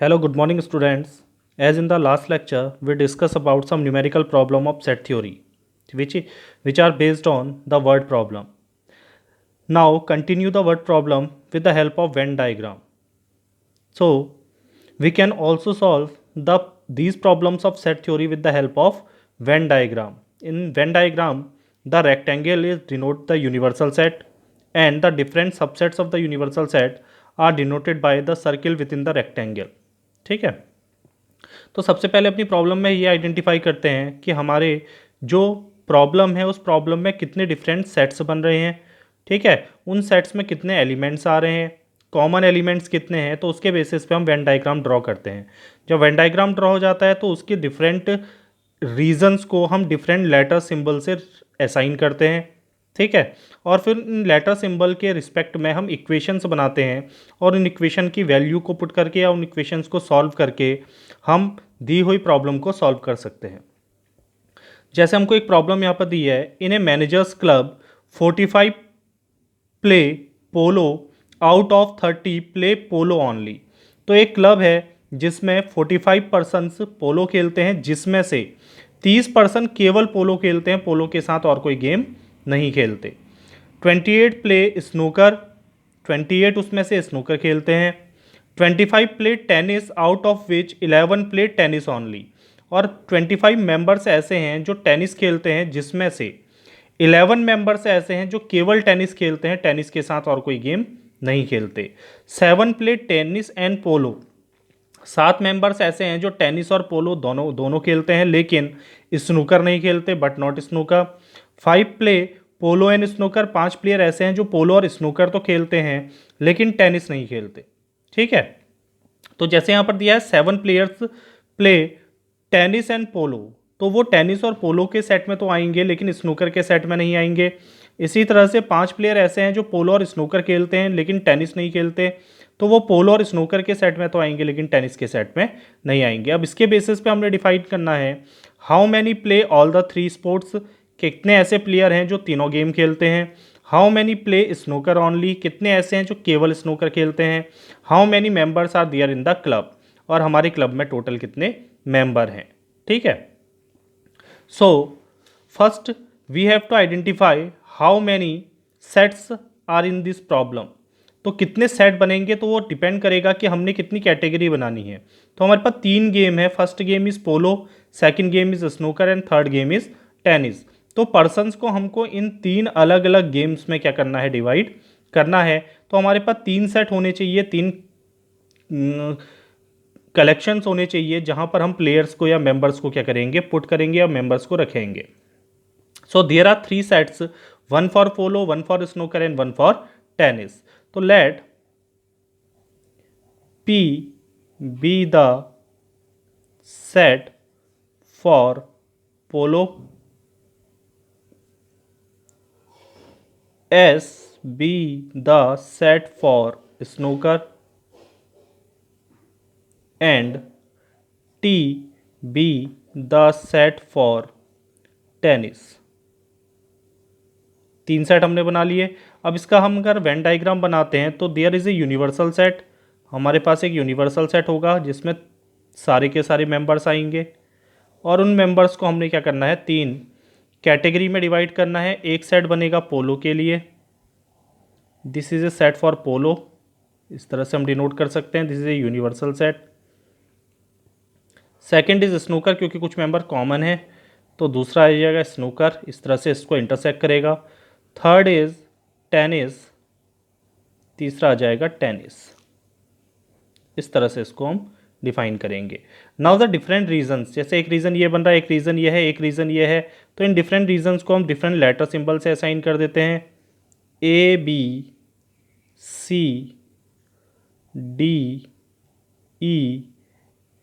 Hello, good morning students. As in the last lecture, we discussed about some numerical problem of set theory, which, which are based on the word problem. Now continue the word problem with the help of Venn diagram. So we can also solve these problems of set theory with the help of Venn diagram. In Venn diagram, the rectangle is denote the universal set and the different subsets of the universal set are denoted by the circle within the rectangle. ठीक है, तो सबसे पहले अपनी problem में ये identify करते हैं कि हमारे जो प्रॉब्लम है उस प्रॉब्लम में कितने डिफरेंट सेट्स बन रहे हैं। ठीक है, उन सेट्स में कितने एलिमेंट्स आ रहे हैं, कॉमन एलिमेंट्स कितने हैं, तो उसके बेसिस पे हम वेन डायग्राम ड्रॉ करते हैं। जब वेन डायग्राम ड्रॉ हो जाता है तो उसके डिफरेंट रीजन्स को हम डिफरेंट लेटर सिंबल से असाइन करते हैं। ठीक है, और फिर इन लेटर सिंबल के रिस्पेक्ट में हम इक्वेशंस बनाते हैं और इन इक्वेशन की वैल्यू को पुट करके या उन इक्वेशंस को सॉल्व करके हम दी हुई प्रॉब्लम को सॉल्व कर सकते हैं। जैसे हमको एक प्रॉब्लम यहाँ पर दी है, in a managers club 45 play polo out of 30 play polo only. तो एक क्लब है जिसमें 45 पर्सनस पोलो खेलते हैं, जिसमें से 30% केवल पोलो खेलते हैं, पोलो के साथ और कोई गेम नहीं खेलते। 28 प्ले स्नूकर, 28 उसमें से स्नूकर खेलते हैं। 25 play tennis out of which 11 play tennis only. और 25 मेंबर्स ऐसे हैं जो टेनिस खेलते हैं, जिसमें से 11 मेंबर्स ऐसे हैं जो केवल टेनिस खेलते हैं, टेनिस के साथ और कोई गेम नहीं खेलते। 7 play tennis and polo, 7 members ऐसे हैं जो टेनिस और पोलो दोनों खेलते हैं लेकिन स्नूकर नहीं खेलते, but not snooker. 5 play polo and snooker, 5 player ऐसे हैं जो पोलो और स्नूकर तो खेलते हैं लेकिन टेनिस नहीं खेलते। ठीक है, तो जैसे यहाँ पर दिया है 7 प्लेयर्स प्ले टेनिस एंड पोलो, तो वो टेनिस और पोलो के सेट में तो आएंगे लेकिन स्नूकर के सेट में नहीं आएंगे। इसी तरह से 5 प्लेयर ऐसे हैं जो पोलो और स्नूकर खेलते हैं लेकिन टेनिस नहीं खेलते, तो वो पोलो और स्नूकर के सेट में तो आएंगे लेकिन टेनिस के सेट में नहीं आएंगे। अब इसके बेसिस पे हमने डिफाइन करना है how many play all the 3 sports, कितने ऐसे प्लेयर हैं जो तीनों गेम खेलते हैं। How many play snooker only, कितने ऐसे हैं जो केवल स्नूकर खेलते हैं। How many members are there in the club, और हमारे क्लब में टोटल कितने मेंबर हैं। ठीक है, so first we have to identify how many sets are in this problem. तो कितने सेट बनेंगे तो वो डिपेंड करेगा कि हमने कितनी कैटेगरी बनानी है। तो हमारे पास 3 गेम है, first game is polo, second game is snooker and third game is tennis. तो पर्सन्स को हमको इन 3 अलग अलग गेम्स में क्या करना है, डिवाइड करना है। तो हमारे पास 3 सेट होने चाहिए, 3 कलेक्शंस होने चाहिए जहां पर हम प्लेयर्स को या मेंबर्स को क्या करेंगे, पुट करेंगे या मेंबर्स को रखेंगे। So there are 3 sets, 1 for polo, 1 for snooker and 1 for tennis. तो let P be the set for polo, S be the set for snooker and T be the set for tennis. 3 set हमने बना लिए। अब इसका हम अगर Venn diagram बनाते हैं तो there is a universal set, हमारे पास एक यूनिवर्सल सेट होगा जिसमें सारे के सारे मेंबर्स आएंगे और उन मेंबर्स को हमने क्या करना है, 3 कैटेगरी में डिवाइड करना है। एक सेट बनेगा पोलो के लिए, this is a set for polo, इस तरह से हम डिनोट कर सकते हैं, this is a universal set. Second is snooker, क्योंकि कुछ मेंबर कॉमन है तो दूसरा आ जाएगा स्नूकर, इस तरह से इसको इंटरसेक्ट करेगा। थर्ड इज टेनिस, तीसरा आ जाएगा टेनिस। इस तरह से इसको हम डिफाइन करेंगे। नाउ द डिफरेंट रीजन्स, जैसे एक रीज़न ये बन रहा है, एक रीज़न ये है, एक रीज़न ये है, तो इन डिफरेंट रीजन्स को हम डिफरेंट लेटर सिंबल से असाइन कर देते हैं, A B C D E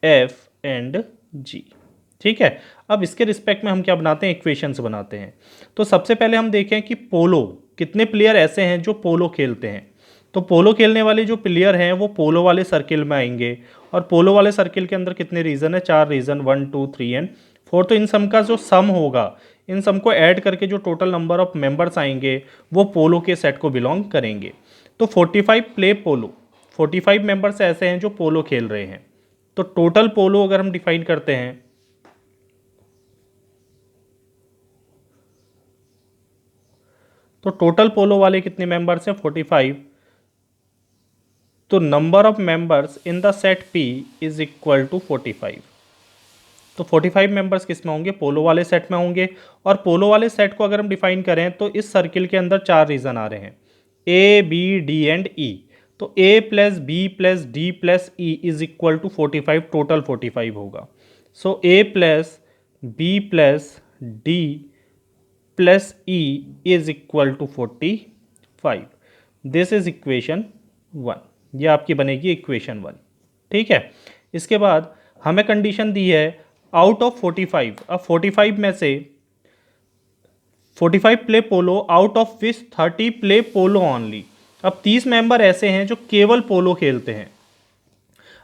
F and G. ठीक है, अब इसके रिस्पेक्ट में हम क्या बनाते हैं, इक्वेशंस बनाते हैं। तो सबसे पहले हम देखें कि पोलो, कितने प्लेयर ऐसे हैं जो पोलो खेलते हैं। तो पोलो खेलने वाले जो प्लेयर हैं वो पोलो वाले सर्किल में आएंगे, और पोलो वाले सर्किल के अंदर कितने रीजन है, 4 रीजन, 1 2 3 एंड 4। तो इन सम का जो सम होगा, इन सम को ऐड करके जो टोटल नंबर ऑफ मेंबर्स आएंगे वो पोलो के सेट को बिलोंग करेंगे। तो 45 प्ले पोलो, 45 मेंबर्स ऐसे हैं जो पोलो खेल रहे हैं। तो टोटल पोलो अगर हम डिफाइन करते हैं तो टोटल पोलो वाले कितने मेंबर्स हैं 45। तो number of members in the set P is equal to 45। तो 45 मेंबर्स किस में होंगे पोलो वाले सेट में होंगे। और पोलो वाले सेट को अगर हम डिफाइन करें तो इस सर्किल के अंदर 4 रीजन आ रहे हैं A B D and E. तो A plus B plus D plus E is equal to 45, total 45 होगा। So A plus B plus D plus E is equal to 45। This is equation 1। ये आपकी बनेगी equation 1। ठीक है। इसके बाद हमें कंडीशन दी है आउट ऑफ 45। अब 45 में से 45 play polo out of which 30 play polo only. अब 30 मेंबर ऐसे हैं जो केवल पोलो खेलते हैं।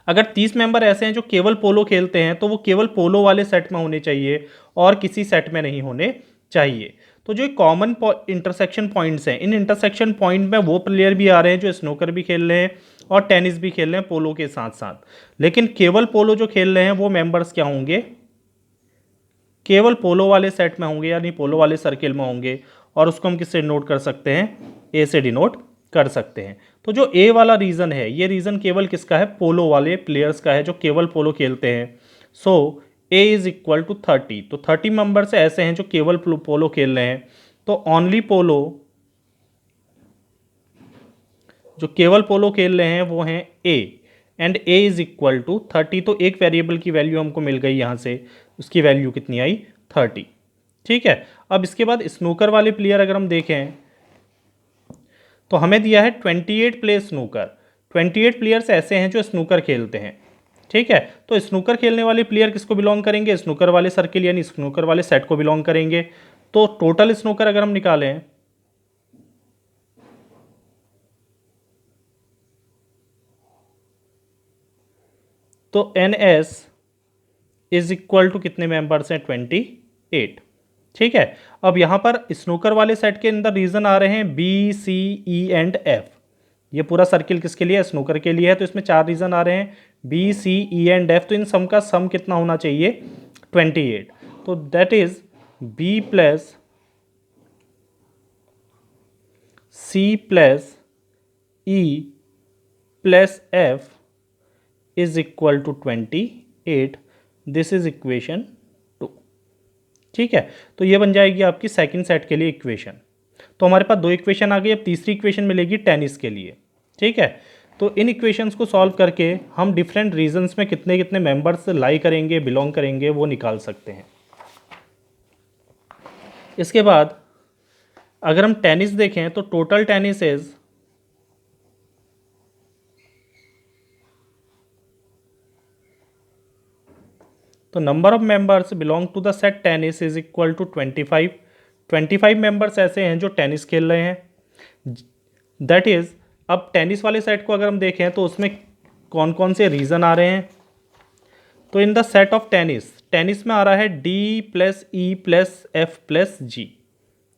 अगर 30 मेंबर ऐसे हैं जो केवल पोलो खेलते हैं तो वो केवल पोलो वाले सेट में होने चाहिए और किसी सेट में नहीं होने चाहिए। तो जो कॉमन इंटरसेक्शन पॉइंट्स हैं, इन इंटरसेक्शन पॉइंट में वो प्लेयर भी आ रहे हैं जो स्नूकर भी खेल रहे हैं और टेनिस भी खेल रहे हैं पोलो के साथ साथ। लेकिन केवल पोलो जो खेल रहे हैं वो मेंबर्स क्या होंगे, केवल पोलो वाले सेट में होंगे, यानी पोलो वाले सर्किल में होंगे। और उसको हम किससे डिनोट कर सकते हैं, ए से डिनोट कर सकते हैं। तो जो ए वाला रीज़न है ये रीज़न केवल किसका है, पोलो वाले प्लेयर्स का है जो केवल पोलो खेलते हैं। सो ए इज इक्वल टू 30। तो 30 मेंबर्स ऐसे हैं जो केवल पोलो खेल रहे हैं। तो ओनली पोलो, जो केवल पोलो खेल रहे हैं वो हैं A, and A is equal to 30। तो एक वेरिएबल की वैल्यू हमको मिल गई यहाँ से, उसकी वैल्यू कितनी आई 30। ठीक है। अब इसके बाद स्नूकर वाले प्लेयर अगर हम देखें तो हमें दिया है 28 प्ले स्नूकर। 28 प्लेयर्स ऐसे हैं जो स्नूकर खेलते हैं। ठीक है। तो स्नूकर खेलने वाले प्लेयर किसको बिलोंग करेंगे, स्नूकर वाले सर्किल यानी स्नूकर वाले सेट को बिलोंग करेंगे। तो टोटल स्नूकर अगर हम निकालें तो N S is equal to कितने मेंबर्स हैं 28। ठीक है। अब यहां पर स्नूकर वाले सेट के अंदर रीजन आ रहे हैं B C E and F. ये पूरा सर्किल किसके लिए है, स्नूकर के लिए है। तो इसमें 4 रीजन आ रहे हैं B C E and F. तो इन सम का सम कितना होना चाहिए 28। तो that is B plus C plus E plus F is equal to 28। This is equation 2। ठीक है। तो ये बन जाएगी आपकी सेकंड सेट के लिए इक्वेशन। तो हमारे पास 2 इक्वेशन आ गई। अब तीसरी इक्वेशन मिलेगी टेनिस के लिए। ठीक है। तो इन इक्वेशंस को सॉल्व करके हम डिफरेंट रीजन्स में कितने कितने मेंबर्स लाई करेंगे, बिलोंग करेंगे, वो निकाल सकते हैं। इसके बाद अगर हम टेनिस देखें तो टोटल टेनिस इज तो number of members belong to the set tennis is equal to 25। 25 members ऐसे हैं जो टेनिस खेल रहे हैं। दैट इज, अब टेनिस वाले सेट को अगर हम देखें तो उसमें कौन कौन से रीजन आ रहे हैं। तो in the set of tennis, tennis में आ रहा है D plus E plus F plus G.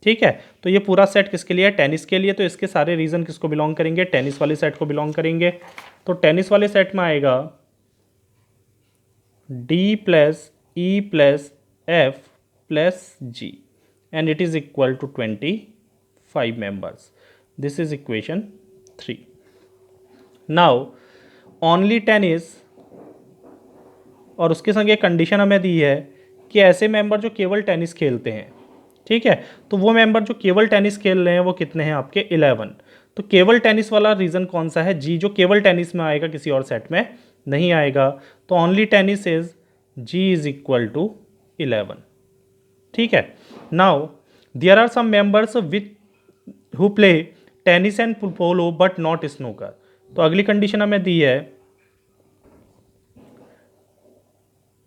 ठीक है। तो ये पूरा सेट किसके लिए है, टेनिस के लिए। तो इसके सारे रीजन किसको बिलोंग करेंगे, टेनिस वाले सेट को बिलोंग करेंगे। तो टेनिस वाले सेट में आएगा D plus E plus F plus G and it is equal to 25 members. This is equation 3. Now only tennis, और उसके संग एक कंडीशन हमें दी है कि ऐसे मेंबर जो केवल टेनिस खेलते हैं। ठीक है। तो वो मेंबर जो केवल टेनिस खेल रहे हैं वो कितने हैं आपके 11। तो केवल टेनिस वाला रीज़न कौन सा है, जी, जो केवल टेनिस में आएगा, किसी और सेट में नहीं आएगा। तो only tennis is G is equal to 11। ठीक है। Now there are some members which who play tennis and polo but not snooker. तो अगली कंडीशन हमें दी है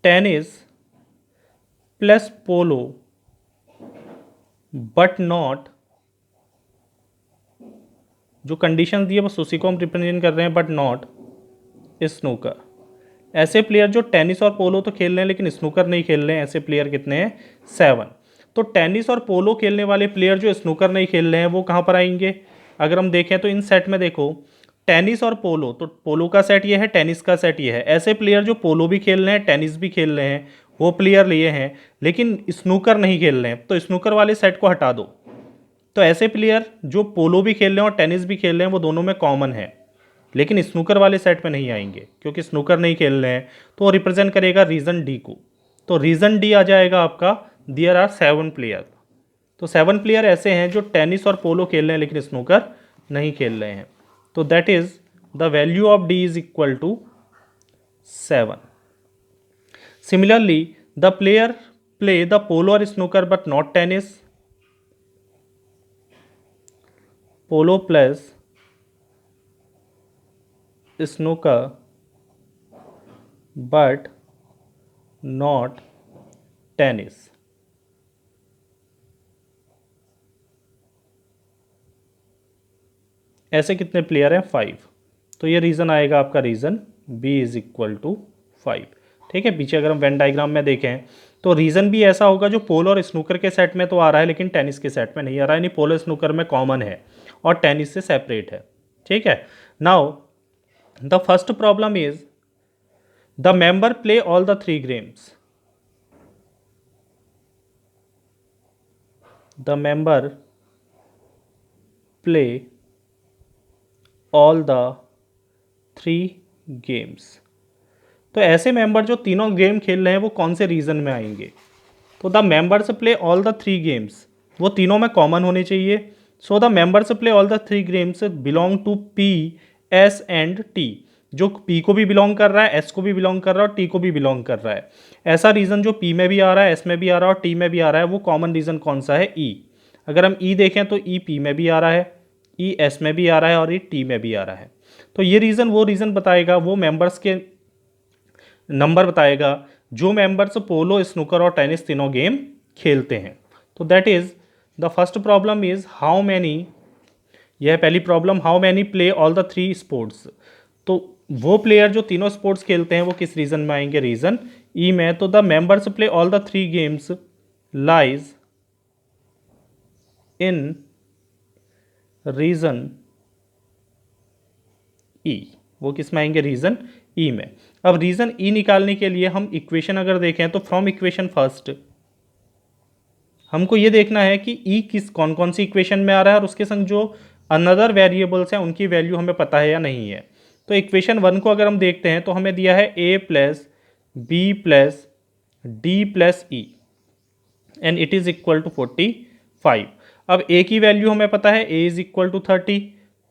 tennis plus polo but not, जो कंडीशन दी है बस उसी को हम रिप्रेजेंट कर रहे हैं, बट नॉट स्नूकर। ऐसे प्लेयर जो टेनिस और पोलो तो खेल रहे हैं लेकिन स्नूकर नहीं खेल रहे हैं, ऐसे प्लेयर कितने हैं 7। तो टेनिस और पोलो खेलने वाले प्लेयर जो स्नूकर नहीं खेल रहे हैं वो कहाँ पर आएंगे, अगर हम देखें तो इन सेट में देखो टेनिस और पोलो, तो पोलो का सेट ये है, टेनिस का सेट ये है। ऐसे प्लेयर जो पोलो भी खेल रहे हैं, टेनिस भी खेल रहे हैं, वो प्लेयर लिए हैं, लेकिन स्नूकर नहीं खेल रहे हैं, तो स्नूकर वाले सेट को हटा दो। तो ऐसे प्लेयर जो पोलो भी खेल रहे हैं और टेनिस भी खेल रहे हैं वो दोनों में कॉमन है, लेकिन स्नूकर वाले सेट में नहीं आएंगे क्योंकि स्नूकर नहीं खेल रहे हैं, तो वो रिप्रेजेंट करेगा रीजन डी को। तो रीजन डी आ जाएगा आपका, देयर आर 7 प्लेयर। तो 7 प्लेयर ऐसे हैं जो टेनिस और पोलो खेल रहे हैं लेकिन स्नूकर नहीं खेल रहे हैं। तो that is the value of D is equal to 7। Similarly the player play the polo और snooker but not tennis. Polo plus snooker but not tennis. ऐसे कितने प्लेयर हैं? 5। तो ये रीज़न आएगा आपका, region B is equal to 5। ठीक है, पीछे अगर हम वेन डायग्राम में देखें तो रीज़न भी ऐसा होगा जो पोलो और स्नूकर के सेट में तो आ रहा है लेकिन टेनिस के सेट में नहीं आ रहा है, यानी पोलो स्नूकर में कॉमन है और टेनिस से सेपरेट है। ठीक है, now the first problem is the member play all the 3 games. The member play all the 3 games. तो ऐसे मेंबर जो तीनों गेम खेल रहे हैं वो कौन से रीजन में आएंगे? तो the members play all the 3 games, वो तीनों में कॉमन होने चाहिए। So the members play all the 3 games belong to P, S and T. जो पी को भी बिलोंग कर रहा है, एस को भी बिलोंग कर रहा है और टी को भी बिलोंग कर रहा है। ऐसा रीजन जो पी में भी आ रहा है, एस में भी आ रहा है और टी में भी आ रहा है, वो कॉमन रीजन कौन सा है? ई। अगर हम ई देखें तो ई पी में भी आ रहा है, ई एस में भी आ रहा है और ई टी में भी आ रहा है। तो ये रीज़न वो रीज़न बताएगा, वो मेंबर्स के नंबर बताएगा जो मेंबर्स पोलो, स्नूकर और टेनिस तीनों गेम खेलते हैं। तो that is the first problem is how many, यह पहली problem, how many play all the 3 sports. तो वो प्लेयर जो तीनों स्पोर्ट्स खेलते हैं वो किस रीजन में आएंगे? रीजन ई में। तो the members play all the 3 games lies in region E. वो किस में आएंगे? रीजन ई में। अब रीजन ई निकालने के लिए हम इक्वेशन अगर देखें तो फ्रॉम इक्वेशन फर्स्ट हमको ये देखना है कि ई किस कौन कौन सी इक्वेशन में आ रहा है और उसके संग जो अनदर वेरिएबल्स हैं उनकी वैल्यू हमें पता है या नहीं है। तो इक्वेशन 1 को अगर हम देखते हैं तो हमें दिया है A plus B plus D plus E and it is equal to 45। अब ए की वैल्यू हमें पता है, A is equal to 30,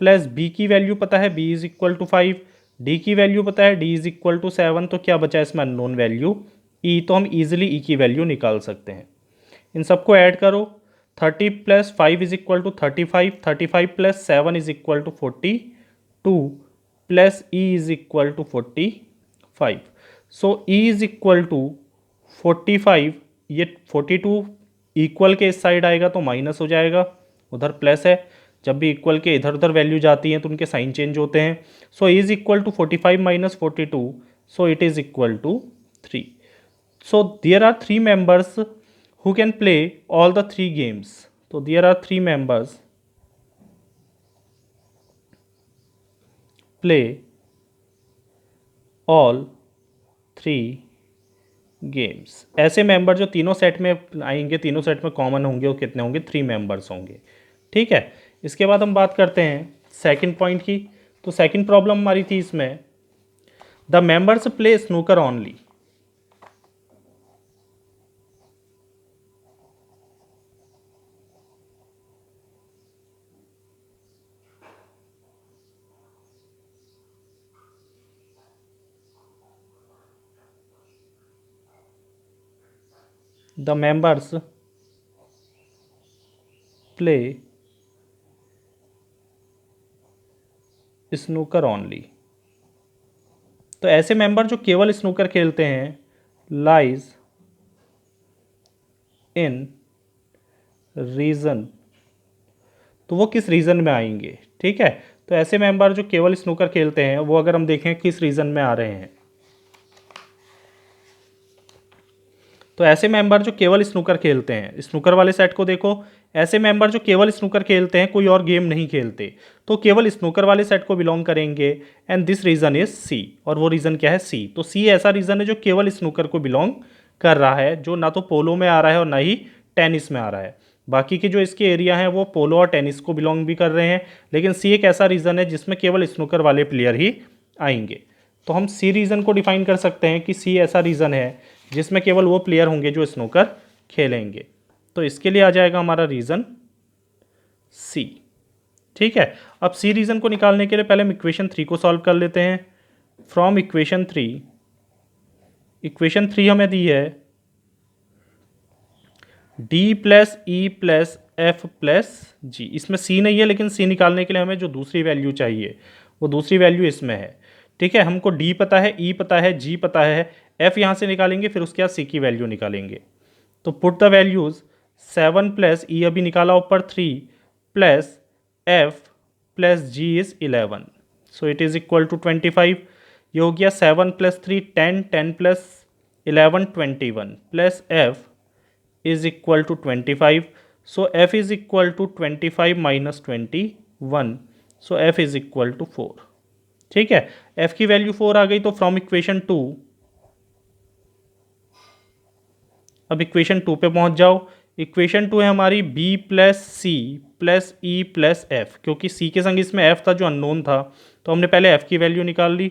plus B की वैल्यू पता है, B is equal to 5, D की वैल्यू पता है, डी इज इक्वल टू 7। तो क्या बचा इसमें? अननोन वैल्यू ई। तो हम इजीली ई की वैल्यू निकाल सकते हैं। इन सबको ऐड करो, 30 plus 5 is equal to 35, 35 plus 7 is equal to 42 plus E is equal to 45। So E is equal to 45, ये 42 इक्वल के इस साइड आएगा तो माइनस हो जाएगा, उधर प्लस है। जब भी इक्वल के इधर उधर वैल्यू जाती हैं तो उनके साइन चेंज होते हैं। So is equal to 45 minus 42, so it is equal to 3। So there are 3 members who can play all the 3 games. So there are 3 members play all 3 games. ऐसे मेंबर जो तीनों set में आएंगे, तीनों set में common होंगे, वो कितने होंगे? 3 मेंबर्स होंगे। ठीक है, इसके बाद हम बात करते हैं सेकंड पॉइंट की। तो सेकंड प्रॉब्लम हमारी थी इसमें, the members play snooker only. The members play snooker only. तो ऐसे मेंबर जो केवल स्नूकर खेलते हैं लाइज इन रीजन। तो वो किस रीजन में आएंगे? ठीक है, तो ऐसे मेंबर जो केवल स्नूकर खेलते हैं वो अगर हम देखें किस रीजन में आ रहे हैं, तो ऐसे मेंबर जो केवल स्नूकर खेलते हैं, स्नूकर वाले सेट को देखो, ऐसे मेंबर जो केवल स्नूकर खेलते हैं, कोई और गेम नहीं खेलते, तो केवल स्नूकर वाले सेट को बिलोंग करेंगे। And this region is C, और वो रीज़न क्या है? सी। तो सी ऐसा रीज़न है जो केवल स्नूकर को बिलोंग कर रहा है, जो ना तो पोलो में आ रहा है और ना ही टेनिस में आ रहा है। बाकी के जो इसके एरिया हैं वो पोलो और टेनिस को बिलोंग भी कर रहे हैं, लेकिन सी एक ऐसा रीज़न है जिसमें केवल स्नूकर वाले प्लेयर ही आएंगे। तो हम सी रीज़न को डिफाइन कर सकते हैं कि सी ऐसा रीज़न है जिसमें केवल वो प्लेयर होंगे जो स्नूकर खेलेंगे। तो इसके लिए आ जाएगा हमारा रीज़न सी। ठीक है, अब सी रीज़न को निकालने के लिए पहले हम इक्वेशन 3 को सॉल्व कर लेते हैं। फ्रॉम इक्वेशन 3 हमें दी है D plus E plus F plus G. इसमें सी नहीं है, लेकिन सी निकालने के लिए हमें जो दूसरी वैल्यू चाहिए वो दूसरी वैल्यू इसमें है। ठीक है, हमको डी पता है, ई पता है, जी पता है, एफ यहाँ से निकालेंगे, फिर उसके बाद सी की वैल्यू निकालेंगे। तो put the values 7 plus E अभी निकाला ऊपर 3 plus F plus G is 11, so it is equal to 25। ये हो गया 7 plus 3 10, 10 plus 11 21 plus F is equal to 25, so f is equal to 25 minus 21, so f is equal to 4। ठीक है, f की value 4 आ गई। तो फ्रॉम इक्वेशन 2, अब equation 2 पे पहुंच जाओ। इक्वेशन 2 है हमारी b plus C plus E plus F, क्योंकि c के संग इसमें f था जो अननोन था, तो हमने पहले f की वैल्यू निकाल ली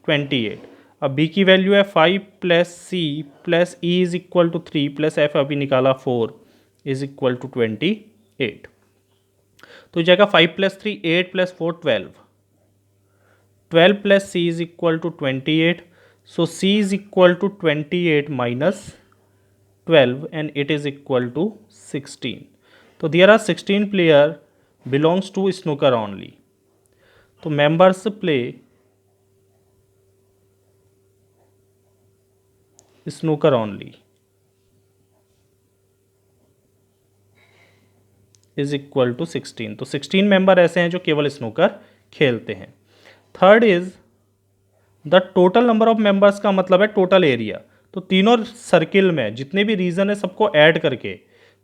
28। अब b की वैल्यू है 5 plus C plus E is equal to 3 plus F अभी निकाला 4 इज इक्वल टू 28। तो जगह 5 plus 3 8 plus 4 12 plus C is equal to 28, so C is equal to 28 minus 12 and it is equal to 16। तो there are 16 player belongs to snooker only। तो members play snooker only is equal to 16। तो 16 member ऐसे हैं जो केवल snooker खेलते हैं। Third is the total number of members का मतलब है टोटल एरिया। तो तीनों सर्किल में जितने भी रीजन है सबको ऐड करके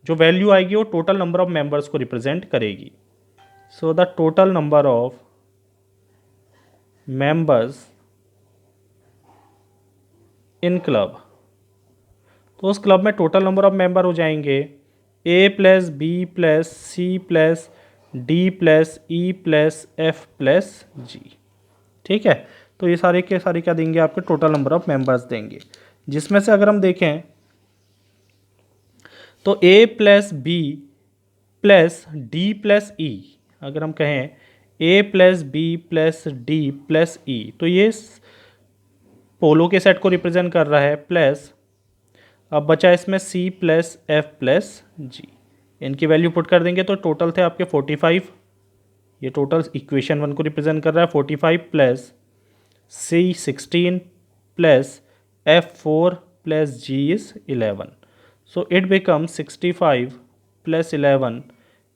जो वैल्यू आएगी वो टोटल नंबर ऑफ मेंबर्स को रिप्रेजेंट करेगी। So the total number of members in club, तो उस क्लब में टोटल नंबर ऑफ मेंबर हो जाएंगे A plus B plus C plus D plus E plus F plus G. ठीक है, तो ये सारे के सारे क्या देंगे? आपके टोटल नंबर ऑफ मेंबर्स देंगे, जिसमें से अगर हम देखें तो A plus B plus D plus E, अगर हम कहें A plus B plus D plus E, तो ये पोलो के सेट को रिप्रेजेंट कर रहा है। प्लस अब बचा इसमें सी प्लस एफ प्लस जी, इनकी वैल्यू पुट कर देंगे तो टोटल थे आपके 45। ये टोटल इक्वेशन 1 को रिप्रेजेंट कर रहा है। 45 plus C 16 plus F 4 plus G is 11, so it become 65 plus 11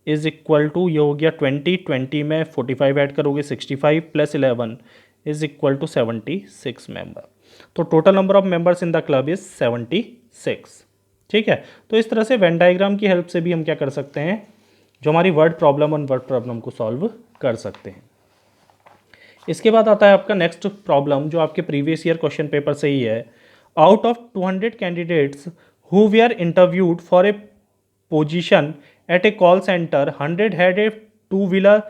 is equal to, ये हो गया 20 में 45 ऐड करोगे 65 plus 11 is equal to 76 member. तो total number of members in the club is 76। ठीक है, तो इस तरह से वेन डायग्राम की हेल्प से भी हम क्या कर सकते हैं, जो हमारी वर्ड प्रॉब्लम और वर्ड प्रॉब्लम को सॉल्व कर सकते हैं। इसके बाद आता है आपका नेक्स्ट प्रॉब्लम जो आपके प्रीवियस ईयर क्वेश्चन पेपर से ही है। Out of 200 candidates who were interviewed for a position at a call centre, 100 had a two wheeler,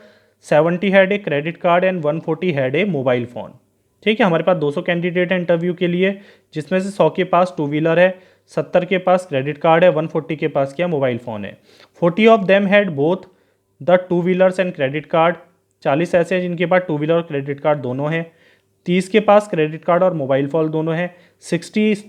70 had a credit card and 140 had a mobile phone. ठीक है, हमारे पास 200 candidate हैं interview के लिए, जिसमें से 100 के पास टू व्हीलर है, 70 के पास क्रेडिट कार्ड है, 140 के पास क्या मोबाइल फ़ोन है। 40 of them had both the two wheelers and credit card, 40 ऐसे हैं जिनके पास टू व्हीलर और क्रेडिट कार्ड दोनों हैं। 30 के पास क्रेडिट कार्ड और मोबाइल फ़ोन दोनों हैं। 60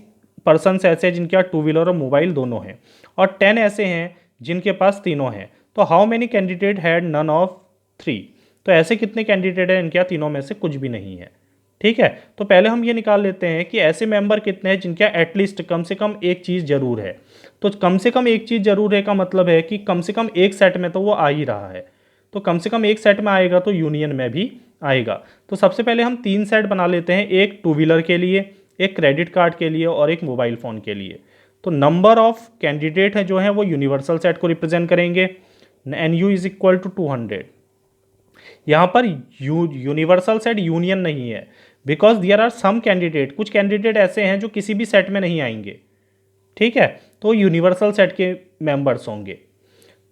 पर्सनस ऐसे हैं जिनके पास टू व्हीलर और मोबाइल दोनों हैं, और 10 ऐसे हैं जिनके पास तीनों हैं। तो how many candidate had none of 3, तो ऐसे कितने कैंडिडेट हैं इनके तीनों में से कुछ भी नहीं है। ठीक है, तो पहले हम ये निकाल लेते हैं कि ऐसे मेंबर कितने हैं जिनका एटलीस्ट कम से कम एक चीज़ जरूर है। तो कम से कम एक चीज़ जरूर है का मतलब है कि कम से कम एक सेट में तो वो आ ही रहा है, तो कम से कम एक सेट में आएगा तो यूनियन में भी आएगा। तो सबसे पहले हम 3 सेट बना लेते हैं, एक टू व्हीलर के लिए, एक क्रेडिट कार्ड के लिए और एक मोबाइल फ़ोन के लिए। तो नंबर ऑफ कैंडिडेट है जो है वो यूनिवर्सल सेट को रिप्रेजेंट करेंगे, N U is equal to 200। यहाँ पर यूनिवर्सल सेट यूनियन नहीं है, because there are some candidate, कुछ कैंडिडेट ऐसे हैं जो किसी भी सेट में नहीं आएंगे, ठीक है, तो यूनिवर्सल सेट के मेंबर्स होंगे।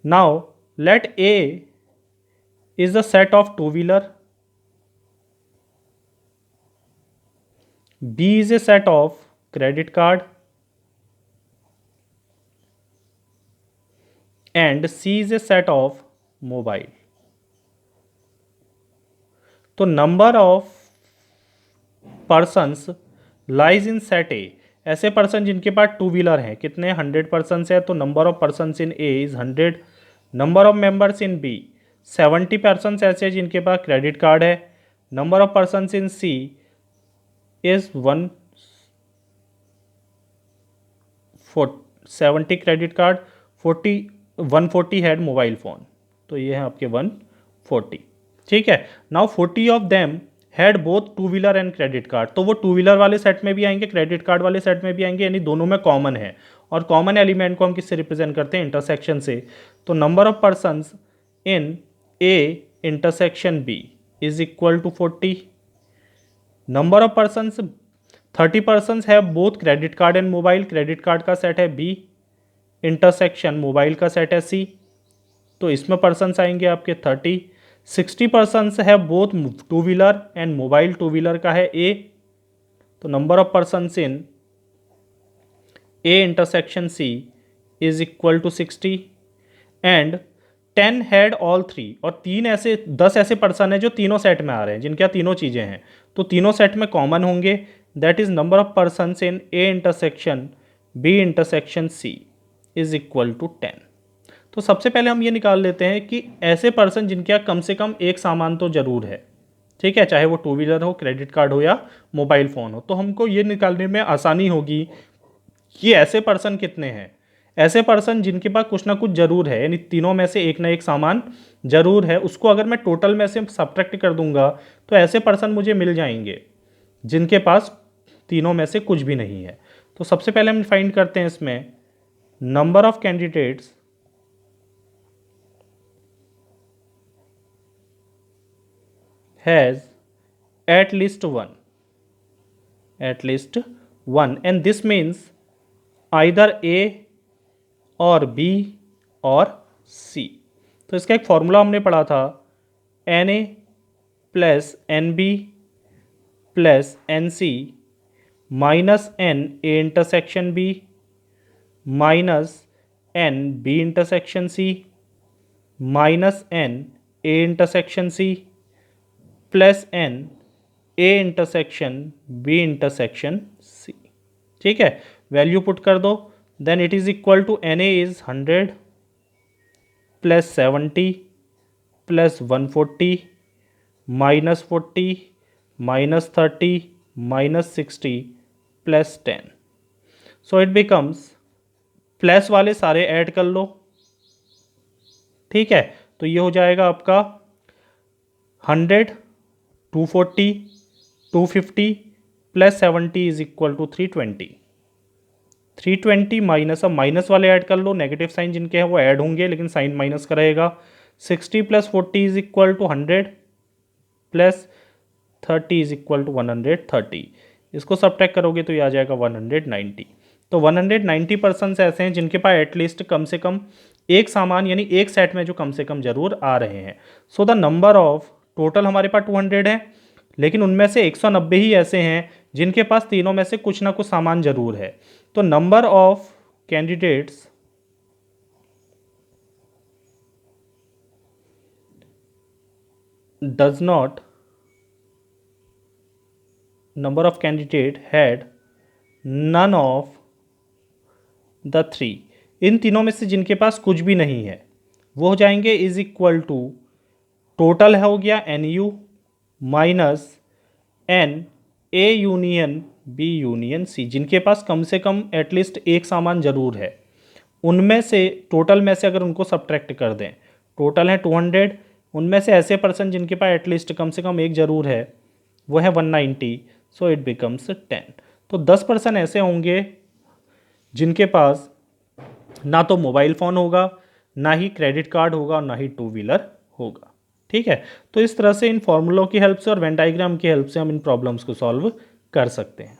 Now let A is the set of two wheeler, B is a set of credit card, and C is a set of mobile. तो number of persons lies in set ए, ऐसे person जिनके पास two wheeler हैं कितने 100 person है, तो number of persons in A is 100। Number of members in B 70 person ऐसे हैं जिनके पास क्रेडिट कार्ड है। Number of persons in C is 170 credit card, 140 had mobile phone, तो ये है आपके 140, ठीक है। Now 40 of them had both two wheeler and credit card, तो वो टू व्हीलर वाले सेट में भी आएंगे, क्रेडिट कार्ड वाले सेट में भी आएंगे, यानी दोनों में कॉमन है। और कॉमन एलिमेंट को हम किससे रिप्रेजेंट करते हैं, इंटरसेक्शन से। तो number of persons in A intersection B is equal to 40। Number of persons 30 persons है both credit card and mobile, credit card का सेट है बी, इंटरसेक्शन मोबाइल का सेट है सी, तो इसमें पर्सन्स आएंगे आपके 30। 60 पर्सन्स है both two wheeler and mobile, two wheeler का है ए, तो number of persons in A intersection C is equal to 60। एंड 10 हैड ऑल थ्री, और 10 ऐसे पर्सन है जो तीनों सेट में आ रहे हैं, जिनके यहाँ तीनों चीज़ें हैं, तो तीनों सेट में कॉमन होंगे। That is number of persons in A intersection B intersection C is equal to 10। तो सबसे पहले हम ये निकाल लेते हैं कि ऐसे पर्सन जिनके यहाँ कम से कम एक सामान तो जरूर है, ठीक है, चाहे वो टू व्हीलर हो, क्रेडिट कार्ड हो या मोबाइल फ़ोन हो, तो हमको ये निकालने में आसानी होगी कि ऐसे पर्सन कितने हैं। ऐसे पर्सन जिनके पास कुछ ना कुछ जरूर है, यानी तीनों में से एक ना एक सामान जरूर है, उसको अगर मैं टोटल में से सब्ट्रैक्ट कर दूंगा तो ऐसे पर्सन मुझे मिल जाएंगे जिनके पास तीनों में से कुछ भी नहीं है। तो सबसे पहले हम फाइंड करते हैं इसमें number of candidates has at least one, and this means either A और B और C। तो इसका एक फॉर्मूला हमने पढ़ा था, Na plus NB plus NC minus N A intersection B minus N B intersection C minus N A intersection C plus N A intersection B intersection C, ठीक है। वैल्यू पुट कर दो, then it is equal to Na is 100 plus 70 plus 140 minus 40 minus 30 minus 60 plus 10। So it becomes, plus वाले सारे add कर लो, ठीक है, तो ये हो जाएगा आपका 100 240 250 plus 70 is equal to 320 minus, अब माइनस वाले ऐड कर लो, नेगेटिव साइन जिनके हैं वो ऐड होंगे लेकिन साइन माइनस का रहेगा। 60 plus 40 is equal to 100 plus 30 is equal to 130, इसको सब्ट्रैक्ट करोगे तो ये आ जाएगा 190। तो 190 पर्सन्स ऐसे हैं जिनके पास एटलीस्ट कम से कम एक सामान, यानी एक सेट में जो कम से कम जरूर आ रहे हैं। So the number of, total हमारे पास 200 है, लेकिन उनमें से 190 ही ऐसे हैं जिनके पास तीनों में से कुछ ना कुछ सामान जरूर है। तो number of candidates does not, number of candidate had none of the three, इन तीनों में से जिनके पास कुछ भी नहीं है वो हो जाएंगे इज इक्वल टू, टोटल हो गया N U minus N A union B union C, जिनके पास कम से कम एटलीस्ट एक सामान जरूर है, उनमें से टोटल में से अगर उनको सब्ट्रैक्ट कर दें, टोटल है 200, उनमें से ऐसे पर्सन जिनके पास एटलीस्ट कम से कम एक जरूर है वो है 190, सो इट बिकम्स 10। तो 10 पर्सन ऐसे होंगे जिनके पास ना तो मोबाइल फ़ोन होगा, ना ही क्रेडिट कार्ड होगा और ना ही टू व्हीलर होगा। ठीक है, तो इस तरह से इन फॉर्मूलों की हेल्प से और वेन डायग्राम की हेल्प से हम इन प्रॉब्लम्स को सॉल्व कर सकते हैं।